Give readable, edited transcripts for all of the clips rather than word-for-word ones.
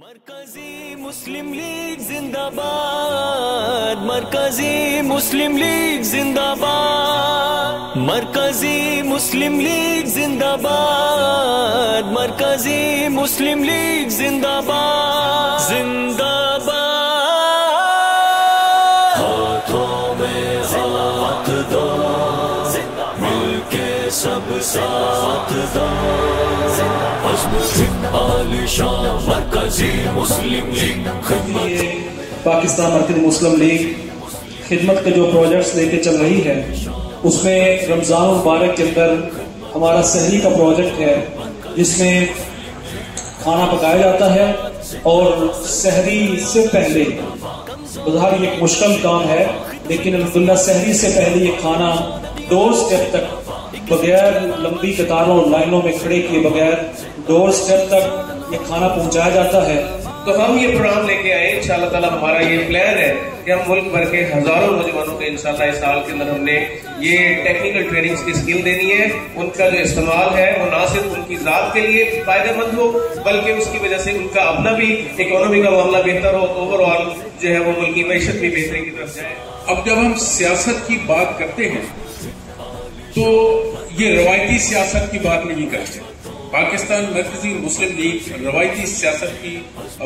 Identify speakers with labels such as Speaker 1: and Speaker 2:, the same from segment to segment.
Speaker 1: مرکزی مسلم لیگ زندہ باد، مرکزی مسلم لیگ زندہ باد، مرکزی مسلم لیگ زندہ باد، مرکزی مسلم لیگ زندہ باد، زندہ باد، ہاتھوں میں ہاتھ دو، مل کے سب ساتھ دو، عالیشان مرکزی مسلم لیگ خدمت۔
Speaker 2: پاکستان مرکزی مسلم لیگ خدمت کے جو پروجیکٹس لے کے چل رہی ہے، اس میں رمضان المبارک کے اندر ہمارا سحری کا پروجیکٹ ہے، جس میں کھانا پکایا جاتا ہے اور سحری سے پہلے، بظاہر یہ ایک مشکل کام ہے لیکن الحمدللہ سحری سے پہلے یہ کھانا ڈور سٹیپ تک بغیر لمبی قطاروں اور لائنوں میں کھڑے کیے بغیر ڈور سٹیپ تک یہ کھانا پہنچایا جاتا ہے۔
Speaker 3: تو ہم یہ پروگرام لے کے آئے، انشاءاللہ تعالی ہمارا یہ پلان ہے کہ ہم ملک بھر کے ہزاروں نوجوانوں کو انشاءاللہ اس سال کے اندر ہم نے یہ ٹیکنیکل ٹریننگز کی سکل دینی ہے۔ ان کا جو استعمال ہے وہ نہ صرف ان کی ذات کے لیے فائدہ مند ہو، بلکہ اس کی وجہ سے ان کا اپنا بھی اکانومی کا معاملہ بہتر ہو، اوور آل جو ہے وہ ملکی معیشت بھی بہتری کی طرف جائے۔
Speaker 4: اب جب ہم سیاست کی بات کرتے ہیں تو یہ روایتی سیاست کی بات نہیں کرتے۔ پاکستان مرکزی مسلم لیگ روایتی سیاست کی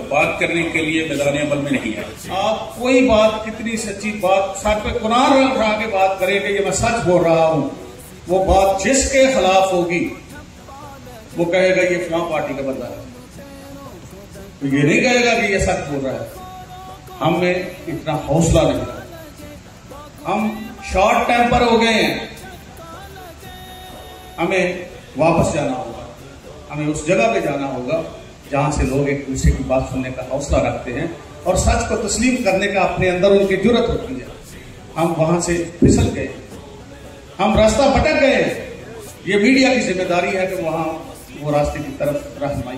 Speaker 4: بات کرنے کے لیے میدان عمل میں نہیں ہے۔ آپ کوئی بات، کتنی سچی بات، ساتھ پہ قرآن اٹھا کے بات کریں کہ یہ میں سچ بول رہا ہوں، وہ بات جس کے خلاف ہوگی وہ کہے گا یہ فلاں پارٹی کا بندہ ہے، تو یہ نہیں کہے گا کہ یہ سچ بول رہا ہے۔ ہمیں اتنا حوصلہ نہیں ہے، ہم شارٹ ٹیمپر ہو گئے ہیں۔ ہمیں واپس جانا ہوگا، ہمیں اس جگہ پہ جانا ہوگا جہاں سے لوگ ایک دوسرے کی بات سننے کا حوصلہ رکھتے ہیں اور سچ کو تسلیم کرنے کا اپنے اندر ان کی جرت ہوتی ہے۔ ہم وہاں سے پھسل گئے، ہم راستہ بھٹک گئے۔ یہ میڈیا کی ذمہ داری ہے کہ وہاں وہ راستے کی طرف رہنمائی۔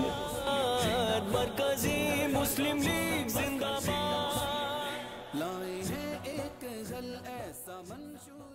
Speaker 1: مرکزی مسلم لیگ زندہ باد، لائے ہیں ایک غل ایسا منشور